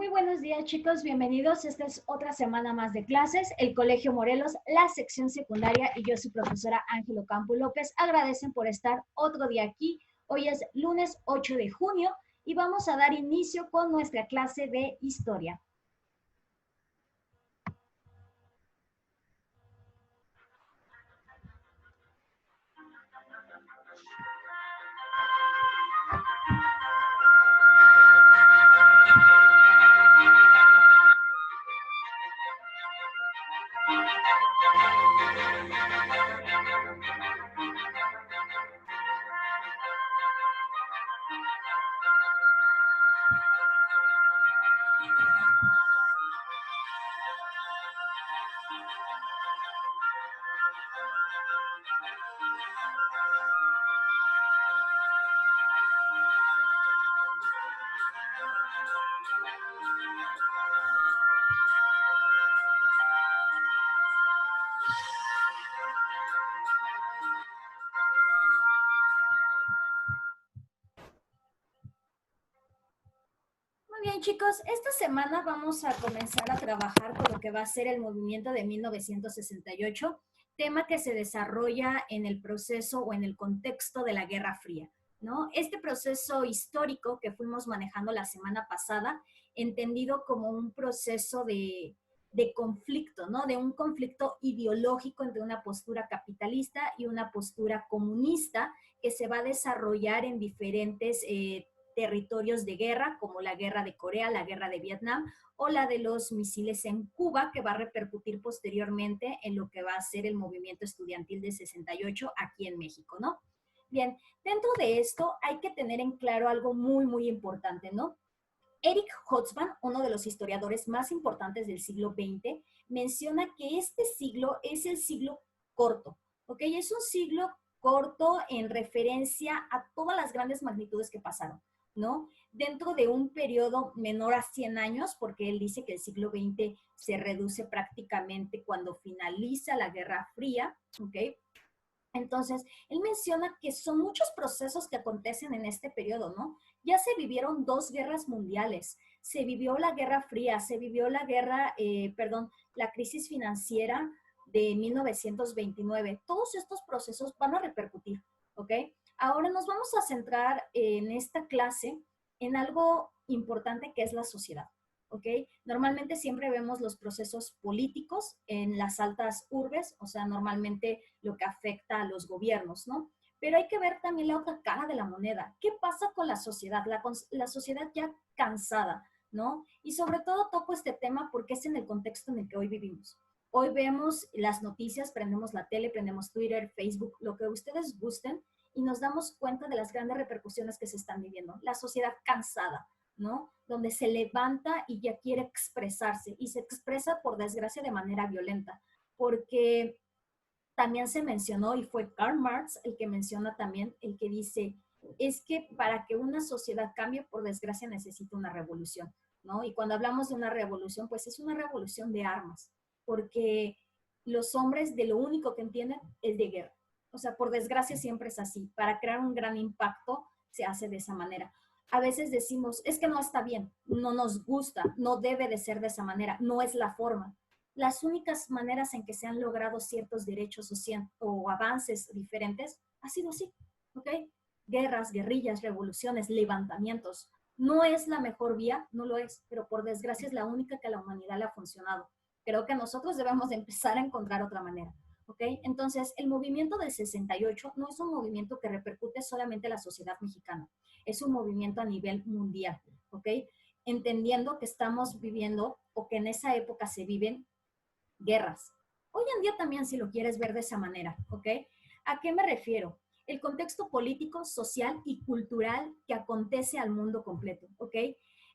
Muy buenos días, chicos, bienvenidos. Esta es otra semana más de clases. El Colegio Morelos, la sección secundaria y yo, su profesora Ángel Ocampo López, agradecen por estar otro día aquí. Hoy es lunes 8 de junio y vamos a dar inicio con nuestra clase de historia. Muy bien, chicos, esta semana vamos a comenzar a trabajar con lo que va a ser el movimiento de 1968, tema que se desarrolla en el proceso o en el contexto de la Guerra Fría, ¿no? Este proceso histórico que fuimos manejando la semana pasada, entendido como un proceso de conflicto, ¿no? De un conflicto ideológico entre una postura capitalista y una postura comunista que se va a desarrollar en diferentes territorios de guerra, como la guerra de Corea, la guerra de Vietnam o la de los misiles en Cuba, que va a repercutir posteriormente en lo que va a ser el movimiento estudiantil de 68 aquí en México, ¿no? Bien, dentro de esto hay que tener en claro algo muy, muy importante, ¿no? Eric Hobsbawm, uno de los historiadores más importantes del siglo XX, menciona que este siglo es el siglo corto, ¿ok? Es un siglo corto en referencia a todas las grandes magnitudes que pasaron, ¿no? Dentro de un periodo menor a 100 años, porque él dice que el siglo XX se reduce prácticamente cuando finaliza la Guerra Fría, ¿ok? Entonces, él menciona que son muchos procesos que acontecen en este periodo, ¿no? Ya se vivieron dos guerras mundiales, se vivió la Guerra Fría, se vivió la la crisis financiera de 1929. Todos estos procesos van a repercutir, ¿ok? Ahora nos vamos a centrar en esta clase en algo importante que es la sociedad. ¿Ok? Normalmente siempre vemos los procesos políticos en las altas urbes, o sea, normalmente lo que afecta a los gobiernos, ¿no? Pero hay que ver también la otra cara de la moneda. ¿Qué pasa con la sociedad? La sociedad ya cansada, ¿no? Y sobre todo toco este tema porque es en el contexto en el que hoy vivimos. Hoy vemos las noticias, prendemos la tele, prendemos Twitter, Facebook, lo que ustedes gusten, y nos damos cuenta de las grandes repercusiones que se están viviendo. La sociedad cansada, ¿no? Donde se levanta y ya quiere expresarse y se expresa, por desgracia, de manera violenta, porque también se mencionó, y fue Karl Marx el que menciona también, el que dice, es que para que una sociedad cambie, por desgracia, necesita una revolución, ¿no? Y cuando hablamos de una revolución, pues es una revolución de armas, porque los hombres de lo único que entienden es de guerra. O sea, por desgracia siempre es así. Para crear un gran impacto se hace de esa manera. A veces decimos, es que no está bien, no nos gusta, no debe de ser de esa manera, no es la forma. Las únicas maneras en que se han logrado ciertos derechos o avances diferentes ha sido así, ¿ok? Guerras, guerrillas, revoluciones, levantamientos. No es la mejor vía, no lo es, pero por desgracia es la única que a la humanidad le ha funcionado. Creo que nosotros debemos de empezar a encontrar otra manera. ¿Ok? Entonces, el movimiento del 68 no es un movimiento que repercute solamente en la sociedad mexicana, es un movimiento a nivel mundial, ¿ok? Entendiendo que estamos viviendo o que en esa época se viven guerras. Hoy en día también, si lo quieres ver de esa manera, ¿ok? ¿A qué me refiero? El contexto político, social y cultural que acontece al mundo completo, ¿ok?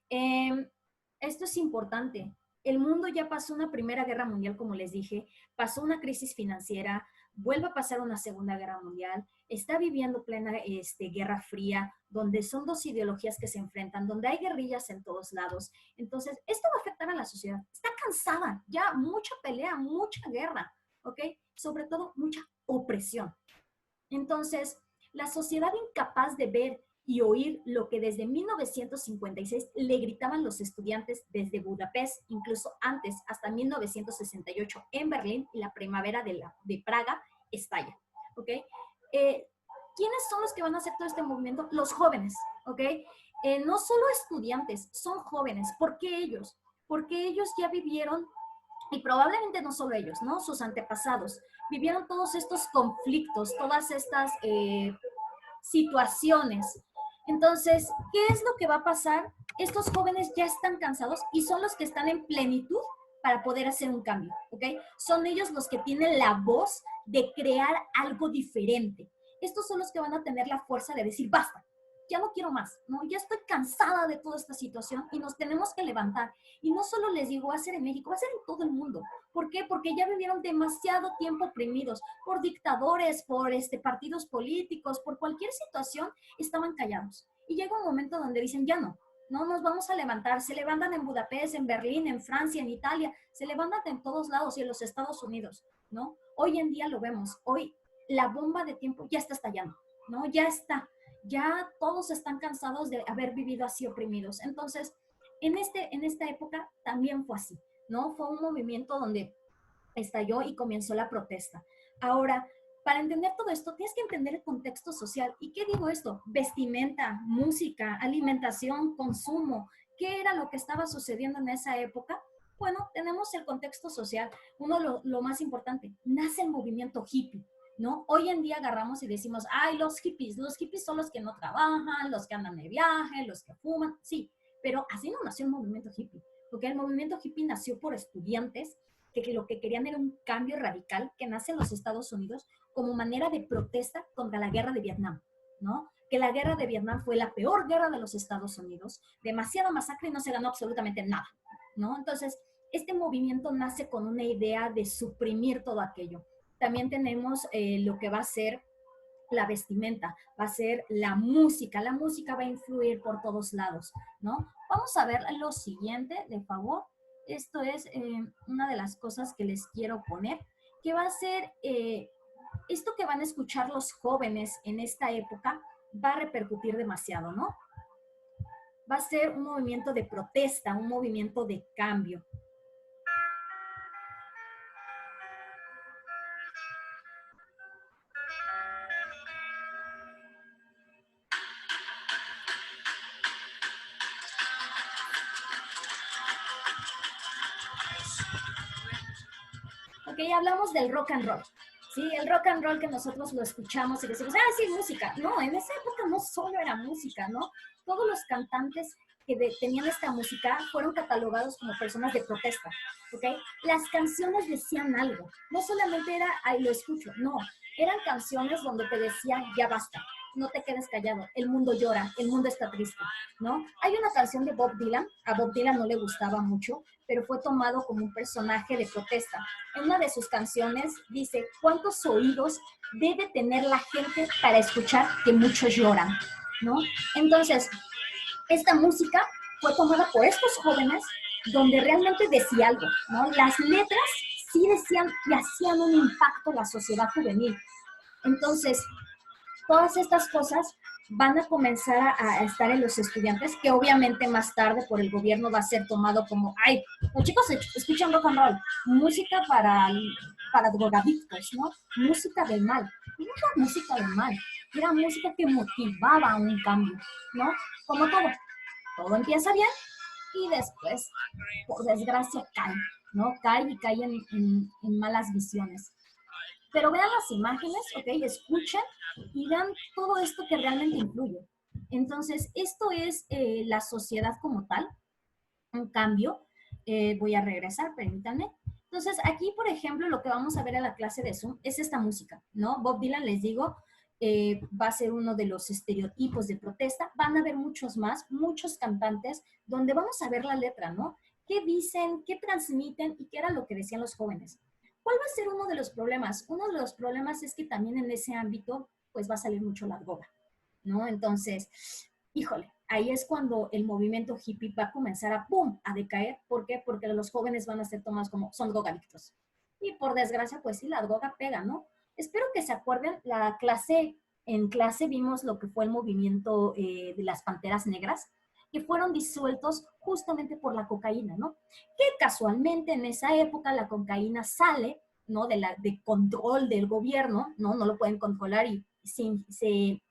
Esto es importante. El mundo ya pasó una primera guerra mundial, como les dije, pasó una crisis financiera, vuelve a pasar una segunda guerra mundial, está viviendo plena guerra fría, donde son dos ideologías que se enfrentan, donde hay guerrillas en todos lados. Entonces, esto va a afectar a la sociedad. Está cansada, ya mucha pelea, mucha guerra, ¿ok? Sobre todo, mucha opresión. Entonces, la sociedad incapaz de ver y oír lo que desde 1956 le gritaban los estudiantes desde Budapest, incluso antes, hasta 1968 en Berlín, y la primavera de Praga estalla, ¿ok? ¿Quiénes son los que van a hacer todo este movimiento? Los jóvenes, ¿ok? No solo estudiantes, son jóvenes. ¿Por qué ellos? Porque ellos ya vivieron, y probablemente no solo ellos, ¿no? Sus antepasados, vivieron todos estos conflictos, todas estas situaciones. Entonces, ¿qué es lo que va a pasar? Estos jóvenes ya están cansados y son los que están en plenitud para poder hacer un cambio, ¿ok? Son ellos los que tienen la voz de crear algo diferente. Estos son los que van a tener la fuerza de decir, basta, ya no quiero más, ¿no? Ya estoy cansada de toda esta situación y nos tenemos que levantar. Y no solo les digo, va a ser en México, va a ser en todo el mundo. ¿Por qué? Porque ya vivieron demasiado tiempo oprimidos por dictadores, por partidos políticos, por cualquier situación, estaban callados. Y llega un momento donde dicen, ya no, no nos vamos a levantar. Se levantan en Budapest, en Berlín, en Francia, en Italia, se levantan en todos lados y en los Estados Unidos, ¿no? Hoy en día lo vemos, hoy la bomba de tiempo ya está estallando, ¿no? Ya está, ya todos están cansados de haber vivido así oprimidos. Entonces, en esta época también fue así, ¿no? Fue un movimiento donde estalló y comenzó la protesta. Ahora, para entender todo esto, tienes que entender el contexto social. ¿Y qué digo esto? Vestimenta, música, alimentación, consumo. ¿Qué era lo que estaba sucediendo en esa época? Bueno, tenemos el contexto social. Uno, lo más importante, nace el movimiento hippie, ¿no? Hoy en día agarramos y decimos, ay, los hippies son los que no trabajan, los que andan de viaje, los que fuman, sí, pero así no nació el movimiento hippie, porque el movimiento hippie nació por estudiantes que lo que querían era un cambio radical que nace en los Estados Unidos como manera de protesta contra la guerra de Vietnam, ¿no? Que la guerra de Vietnam fue la peor guerra de los Estados Unidos, demasiada masacre y no se ganó absolutamente nada, ¿no? Entonces, este movimiento nace con una idea de suprimir todo aquello. También tenemos lo que va a ser la vestimenta, va a ser la música va a influir por todos lados, ¿no? Vamos a ver lo siguiente, de favor. Esto es una de las cosas que les quiero poner, que va a ser esto que van a escuchar los jóvenes en esta época, va a repercutir demasiado, ¿no? Va a ser un movimiento de protesta, un movimiento de cambio. Ok, hablamos del rock and roll. Sí, el rock and roll que nosotros lo escuchamos y decimos, ah, sí, música. No, en esa época no solo era música, ¿no? Todos los cantantes que tenían esta música fueron catalogados como personas de protesta, ¿ok? Las canciones decían algo, no solamente era, ay, lo escucho, no, eran canciones donde te decían, ya basta, no te quedes callado, el mundo llora, el mundo está triste, ¿no? Hay una canción de Bob Dylan, a Bob Dylan no le gustaba mucho, pero fue tomado como un personaje de protesta. En una de sus canciones dice, ¿cuántos oídos debe tener la gente para escuchar que muchos lloran? ¿No? Entonces, esta música fue tomada por estos jóvenes donde realmente decía algo, ¿no? Las letras sí decían y hacían un impacto en la sociedad juvenil. Entonces, todas estas cosas van a comenzar a estar en los estudiantes, que obviamente más tarde por el gobierno va a ser tomado como, ay, los chicos escuchan rock and roll, música para drogadictos, ¿no? Música del mal. Y no era música del mal, era música que motivaba a un cambio, ¿no? Como todo empieza bien y después, por desgracia, cae, ¿no? Cae y cae en malas visiones. Pero vean las imágenes, ¿ok? Escuchen y vean todo esto que realmente influye. Entonces, esto es la sociedad como tal, un cambio. Voy a regresar, permítanme. Entonces, aquí, por ejemplo, lo que vamos a ver en la clase de Zoom es esta música, ¿no? Bob Dylan, les digo, va a ser uno de los estereotipos de protesta. Van a haber muchos más, muchos cantantes, donde vamos a ver la letra, ¿no? ¿Qué dicen, qué transmiten y qué era lo que decían los jóvenes? ¿Cuál va a ser uno de los problemas? Uno de los problemas es que también en ese ámbito, pues va a salir mucho la droga, ¿no? Entonces, híjole, ahí es cuando el movimiento hippie va a comenzar a, ¡pum!, a decaer. ¿Por qué? Porque los jóvenes van a ser tomados como, son drogadictos. Y por desgracia, pues sí, la droga pega, ¿no? Espero que se acuerden la clase en clase vimos lo que fue el movimiento de las Panteras Negras, que fueron disueltos justamente por la cocaína, ¿no? Que casualmente en esa época la cocaína sale, ¿no? De control del gobierno, ¿no? No lo pueden controlar y se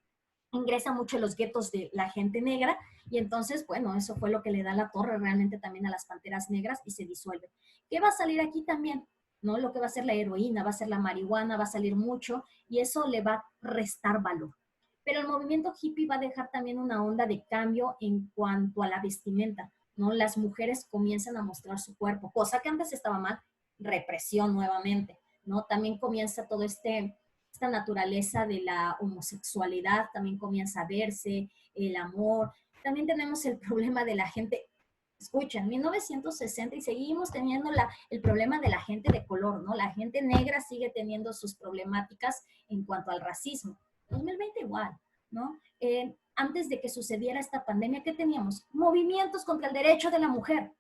ingresa mucho en los guetos de la gente negra y entonces, bueno, eso fue lo que le da la torre realmente también a las Panteras Negras y se disuelve. ¿Qué va a salir aquí también? ¿No? Lo que va a ser la heroína, va a ser la marihuana, va a salir mucho y eso le va a restar valor. Pero el movimiento hippie va a dejar también una onda de cambio en cuanto a la vestimenta, ¿no? Las mujeres comienzan a mostrar su cuerpo, cosa que antes estaba mal, represión nuevamente, ¿no? También comienza todo esta naturaleza de la homosexualidad, también comienza a verse, el amor. También tenemos el problema de la gente, escuchen, 1960 y seguimos teniendo el problema de la gente de color, ¿no? La gente negra sigue teniendo sus problemáticas en cuanto al racismo. 2020 igual, ¿no? Antes de que sucediera esta pandemia, ¿qué teníamos? Movimientos contra el derecho de la mujer,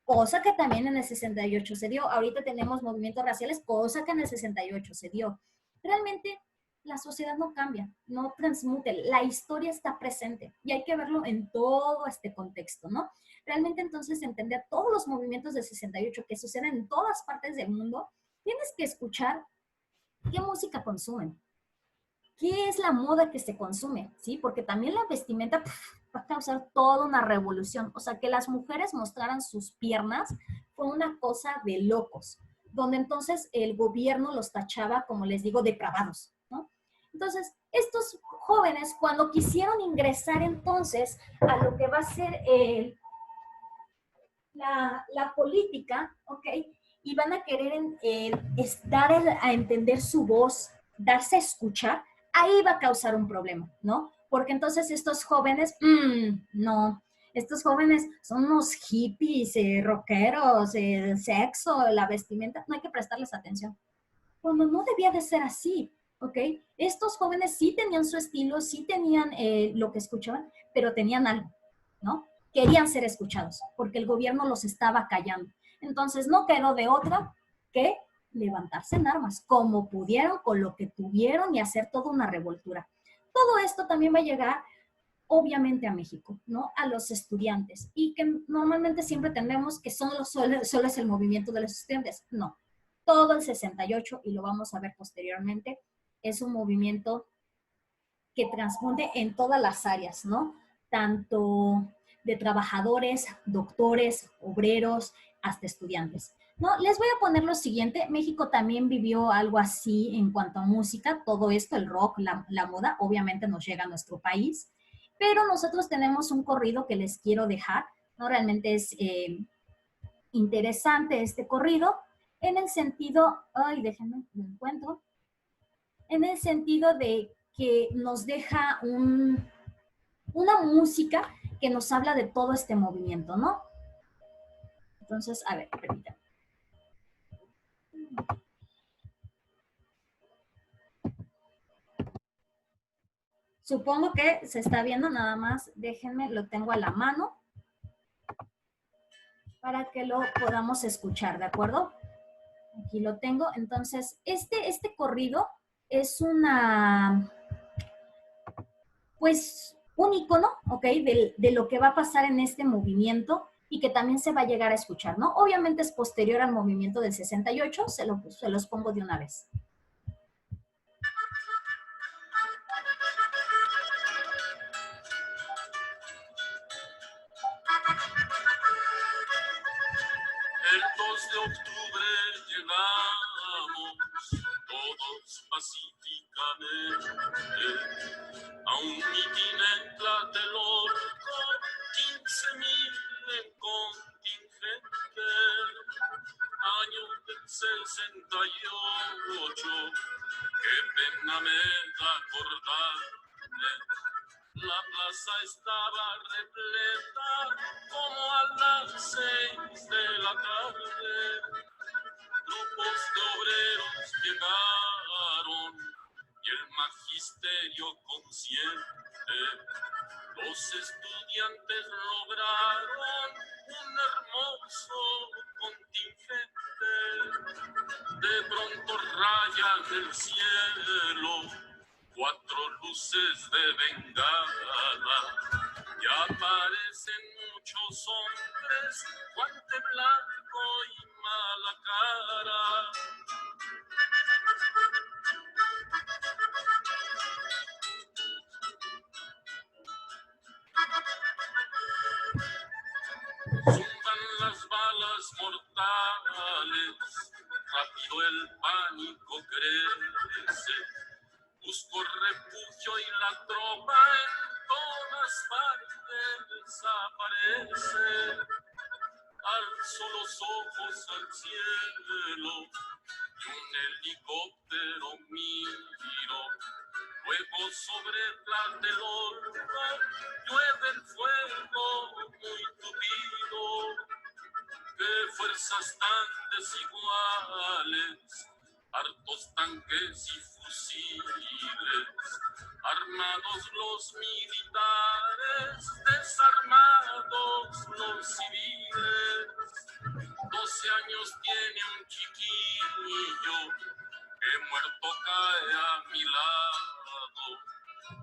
cosa que también en el 68 se dio. Ahorita tenemos movimientos raciales, cosa que en el 68 se dio. Realmente la sociedad no cambia, no transmute, la historia está presente y hay que verlo en todo este contexto, ¿no? Realmente entonces entender todos los movimientos del 68 que suceden en todas partes del mundo, tienes que escuchar qué música consumen, qué es la moda que se consume, ¿sí? Porque también la vestimenta va a causar toda una revolución. O sea, que las mujeres mostraran sus piernas fue una cosa de locos, donde entonces el gobierno los tachaba, como les digo, depravados, ¿no? Entonces, estos jóvenes, cuando quisieron ingresar entonces a lo que va a ser la política, ¿ok? Y van a querer dar a entender su voz, darse a escuchar, ahí va a causar un problema, ¿no? Porque entonces estos jóvenes, no, estos jóvenes son unos hippies, rockeros, sexo, la vestimenta, no hay que prestarles atención. Cuando no debía de ser así, ¿ok? Estos jóvenes sí tenían su estilo, sí tenían lo que escuchaban, pero tenían algo, ¿no? Querían ser escuchados, porque el gobierno los estaba callando. Entonces no quedó de otra que levantarse en armas, como pudieron, con lo que tuvieron y hacer toda una revoltura. Todo esto también va a llegar obviamente a México, ¿no? A los estudiantes y que normalmente siempre tenemos que solo es el movimiento de los estudiantes. No, todo el 68, y lo vamos a ver posteriormente, es un movimiento que transfunde en todas las áreas, ¿no? Tanto de trabajadores, doctores, obreros, hasta estudiantes. No, les voy a poner lo siguiente. México también vivió algo así en cuanto a música. Todo esto, el rock, la moda, obviamente nos llega a nuestro país. Pero nosotros tenemos un corrido que les quiero dejar. ¿No? Realmente es interesante este corrido en el sentido, ay, déjenme, lo encuentro, en el sentido de que nos deja una música que nos habla de todo este movimiento, ¿no? Entonces, a ver, permítanme. Supongo que se está viendo, nada más déjenme, lo tengo a la mano para que lo podamos escuchar, ¿de acuerdo? Aquí lo tengo. Entonces, este corrido es pues, un icono, ¿ok? De lo que va a pasar en este movimiento y que también se va a llegar a escuchar, ¿no? Obviamente es posterior al movimiento del 68, se los pongo de una vez. El 2 de octubre llegamos todos pacíficamente a un mitin en Tlatelolco, 15,000 en contingente, año del 68, qué pena me da acordarme. La plaza estaba repleta como a las 6 de la tarde. Grupos de obreros llegaron y el magisterio consciente. Los estudiantes lograron un hermoso contingente. De pronto rayan el cielo 4 luces de bengala. Ya aparecen muchos hombres, guante blanco y mala cara. Zumban las balas mortales, rápido el pánico crece. Busco refugio y la tropa en todas partes aparece. Alzo los ojos al cielo y un helicóptero miro. Luego sobre Tlatelolco llueve el fuego muy tupido. Qué fuerzas tan desiguales, hartos tanques y fusiles, armados los militares, desarmados los civiles. 12 años tiene un chiquillo que muerto cae a mi lado,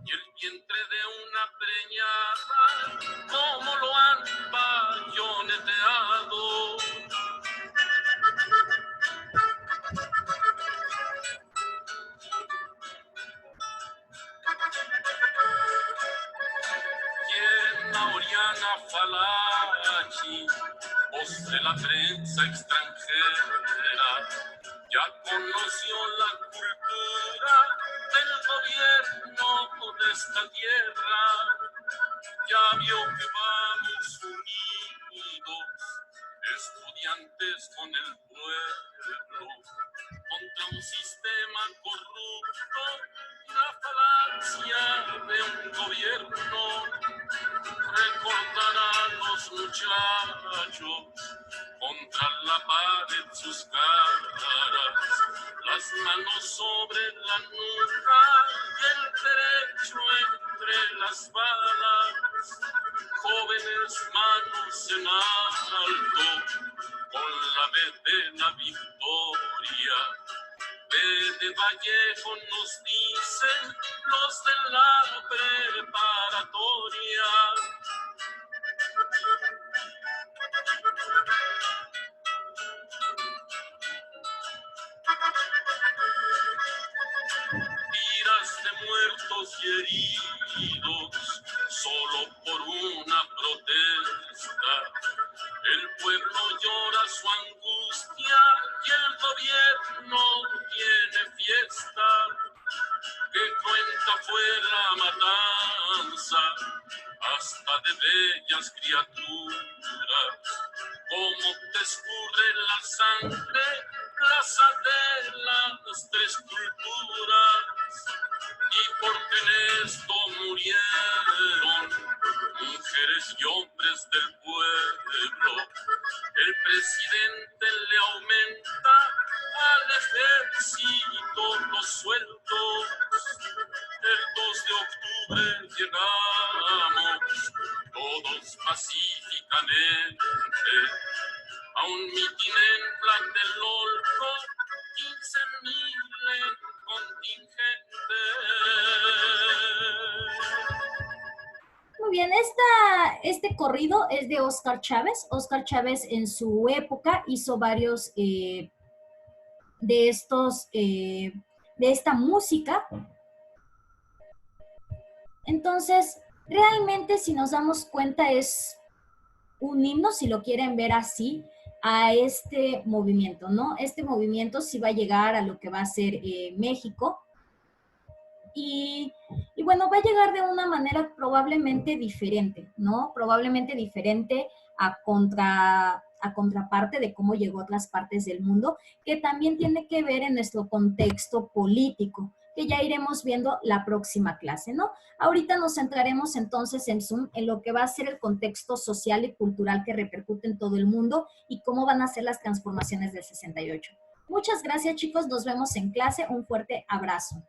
y el vientre de una preñada, como lo han bayoneteado. Y en la Oriana Falachi, voz de la prensa extranjera, ya conoció la cultura del gobierno de esta tierra. Ya vio que vamos unidos, estudiantes con el pueblo, contra un sistema corrupto, la falacia de un gobierno. Recordarán los muchachos contra la pared sus caras, las manos sobre la nuca y el derecho entre las balas. Jóvenes manos en alto, con la vez de la victoria. De Vallejo nos dicen los de la preparatoria. Tiras de muertos y heridos, solo por una protesta. El pueblo llora su angustia y el gobierno tiene fiesta. Qué cruenta fue la matanza, hasta de bellas criaturas. Cómo te escurre la sangre, plaza de las tres culturas. Y porque en esto murieron mujeres y hombres del pueblo, el presidente le aumenta al ejército los sueldos. El 2 de octubre llegamos todos pacíficamente a un mitin en Tlatelolco, 15,000 en contingente. Muy bien, este corrido es de Óscar Chávez. Óscar Chávez en su época hizo varios de esta música. Entonces, realmente si nos damos cuenta es un himno, si lo quieren ver así, a este movimiento, ¿no? Este movimiento sí va a llegar a lo que va a ser México. Y bueno, va a llegar de una manera probablemente diferente, ¿no? Probablemente diferente a contraparte de cómo llegó a otras partes del mundo, que también tiene que ver en nuestro contexto político, que ya iremos viendo la próxima clase, ¿no? Ahorita nos centraremos entonces en Zoom en lo que va a ser el contexto social y cultural que repercute en todo el mundo y cómo van a ser las transformaciones del 68. Muchas gracias, chicos. Nos vemos en clase. Un fuerte abrazo.